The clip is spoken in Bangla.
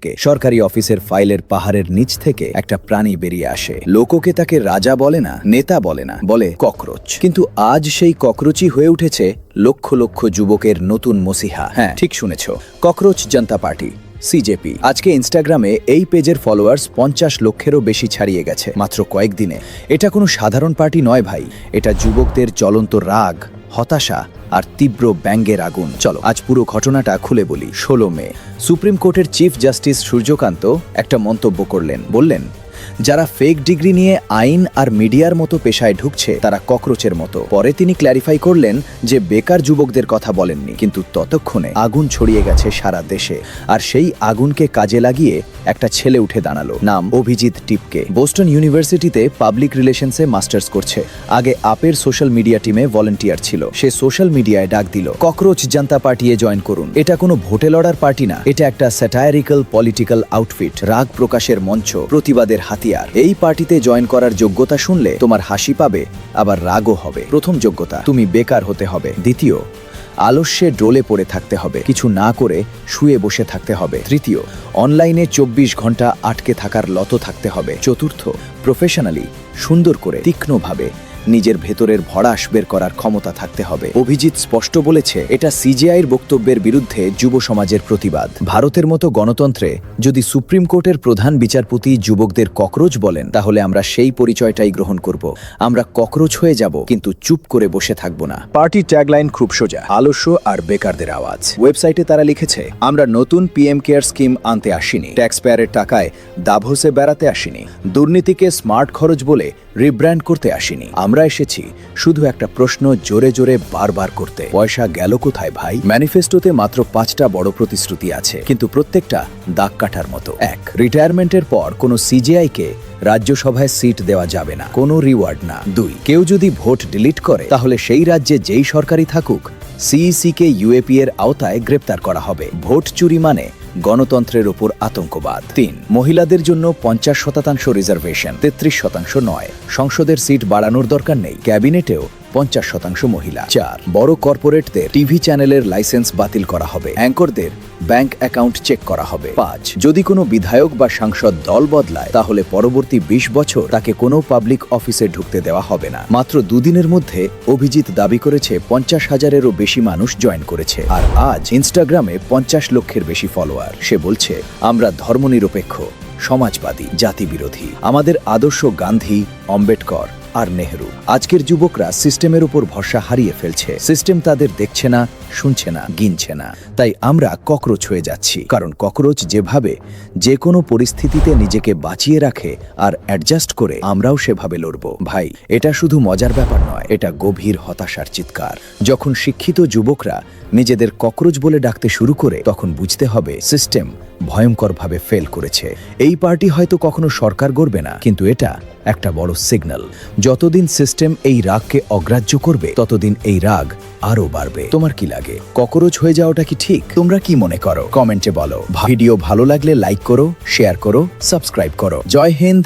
থেকে সরকারি অফিসের ফাইলের পাহাড়ের নিচ থেকে একটা প্রাণী বেরিয়ে আসে। লোককে তাকে রাজা বলে না, নেতা বলে না, বলে ককরোচ। কিন্তু আজ সেই ককরোচই হয়ে উঠেছে লক্ষ লক্ষ যুবকের নতুন মসিহা। হ্যাঁ, ঠিক শুনেছ, ককরোচ জনতা পার্টি, সিজেপি। আজকে ইনস্টাগ্রামে এই পেজের ফলোয়ার্স 50 লক্ষেরও বেশি ছাড়িয়ে গেছে মাত্র কয়েকদিনে। এটা কোনো সাধারণ পার্টি নয় ভাই, এটা যুবকদের চলন্ত রাগ, হতাশা আর তীব্র ব্যঙ্গের আগুন। চলো আজ পুরো ঘটনাটা খুলে বলি। 16 মে সুপ্রিম কোর্টের চিফ জাস্টিস সূর্যকান্ত একটা মন্তব্য করলেন। বললেন, যারা ফেক ডিগ্রি নিয়ে আইন আর মিডিয়ার মতো পেশায় ঢুকছে তারা ককরোচের মতো। পরে তিনি ক্ল্যারিফাই করলেন যে বেকার যুবকদের কথা বলেননি, কিন্তু ততক্ষণে আগুন ছড়িয়ে গেছে সারা দেশে। আর সেই আগুনকে কাজে লাগিয়ে একটা ছেলে উঠে দাঁড়ালো, নাম অভিজিৎ টিপকে। বোস্টন ইউনিভার্সিটিতে পাবলিক রিলেশনসে মাস্টার্স করছে। আগে আপের সোশ্যাল মিডিয়া টিমে ভলেন্টিয়ার ছিল। সে সোশ্যাল মিডিয়ায় ডাক দিল, ককরোচ জনতা পার্টি এ জয়েন করুন। এটা কোনো ভোটে লড়ার পার্টি না, এটা একটা স্যাটায়ারিক্যাল পলিটিক্যাল আউটফিট, রাগ প্রকাশের মঞ্চ, প্রতিবাদের হাতিয়ার। এই পার্টিতে জয়েন করার যোগ্যতা শুনলে তোমার হাসি পাবে, আবার রাগও হবে। প্রথম যোগ্যতা, তুমি বেকার হতে হবে। দ্বিতীয়, আলস্যে ডোলে পড়ে থাকতে হবে, কিছু না করে শুয়ে বসে থাকতে হবে। তৃতীয়, অনলাইনে 24 ঘন্টা আটকে থাকার লত থাকতে হবে। চতুর্থ, প্রফেশনালি, সুন্দর করে, তীক্ষ্ণভাবে নিজের ভেতরের ভড়াস বের করার ক্ষমতা থাকতে হবে। অভিজিৎ স্পষ্ট বলেছে, এটা সিজেআইয়ের বক্তব্যের বিরুদ্ধে যুব সমাজের প্রতিবাদ। ভারতের মতো গণতন্ত্রে যদি সুপ্রিম কোর্টের প্রধান বিচারপতি যুবকদের ককরোচ বলেন, তাহলে আমরা সেই পরিচয়টাই গ্রহণ করব। আমরা ককরোচ হয়ে যাব, কিন্তু চুপ করে বসে থাকব না। পার্টির ট্যাগলাইন খুব সোজা, আলস্য আর বেকারদের আওয়াজ। ওয়েবসাইটে তারা লিখেছে, আমরা নতুন পিএম কেয়ার স্কিম আনতে আসিনি, ট্যাক্স পেয়ারের টাকায় দাভোসে বেড়াতে আসিনি, দুর্নীতিকে স্মার্ট খরচ বলে রিব্র্যান্ড করতে আসিনি। আমরা এসেছি শুধু একটা প্রশ্ন জোরে জোরে বারবার করতে, পয়সা গেল কোথায় ভাই? ম্যানিফেস্টোতে মাত্র 5টা বড় প্রতিশ্রুতি আছে, কিন্তু প্রত্যেকটা দাগ কাটার মতো। 1, রিটায়ারমেন্টের পর কোনো সিজেআইকে রাজ্যসভায় সিট দেওয়া যাবে না, কোনো রিওয়ার্ড না। 2, কেউ যদি ভোট ডিলিট করে তাহলে সেই রাজ্যে যেই সরকারই থাকুক সিইসি কে ইউএপি এর আওতায় গ্রেপ্তার করা হবে। ভোট চুরি মানে গণতন্ত্রের উপর আতঙ্কবাদ। 3, মহিলাদের জন্য 50% রিজার্ভেশন, 33% নয়। সংসদের সিট বাড়ানোর দরকার নেই, ক্যাবিনেটেও 50% মহিলা। 4, বড় কর্পোরেটদের টিভি চ্যানেলের লাইসেন্স বাতিল করা হবে, অ্যাঙ্করদের ব্যাংক অ্যাকাউন্ট চেক করা হবে। 5, যদি কোনো বিধায়ক বা সাংসদ দল বদলায় তাহলে পরবর্তী 20 বছর তাকে কোনো পাবলিক অফিসে ঢুকতে দেওয়া হবে না। মাত্র 2 দিনের মধ্যে অভিজিৎ দাবি করেছে 50,000-এরও বেশি মানুষ জয়েন করেছে। আর আজ ইনস্টাগ্রামে 50 লক্ষের বেশি ফলোয়ার। সে বলছে, আমরা ধর্মনিরপেক্ষ, সমাজবাদী, জাতিবিরোধী। আমাদের আদর্শ গান্ধী, আম্বেদকর আর নেহরু। আজকের যুবকরা সিস্টেমের উপর ভরসা হারিয়ে ফেলছে। সিস্টেম তাদের দেখছে না, শুনছে না, গিনছে না। তাই আমরা ককরোচ হয়ে যাচ্ছি, কারণ ককরোচ যেভাবে যে কোনো পরিস্থিতিতে নিজেকে বাঁচিয়ে রাখে আর অ্যাডজাস্ট করে, আমরাও সেভাবে লড়ব। ভাই, এটা শুধু মজার ব্যাপার নয়, এটা গভীর হতাশার চিৎকার। যখন শিক্ষিত যুবকরা নিজেদের ককরোচ বলে ডাকতে শুরু করে, তখন বুঝতে হবে সিস্টেম ভয়ঙ্করভাবে ফেল করেছে। এই পার্টি হয়তো কখনো সরকার গড়বে না, কিন্তু এটা একটা বড় সিগন্যাল। যতদিন সিস্টেম এই রাগকে অগ্রাহ্য করবে, ততদিন এই রাগ আরো বাড়বে। তোমার কি লাগে, ককরোচ হয়ে যাওয়াটা কি ঠিক? তোমরা কি মনে করো? কমেন্টে বলো। ভিডিও ভালো লাগলে লাইক করো, শেয়ার করো, সাবস্ক্রাইব করো। জয় হিন্দ।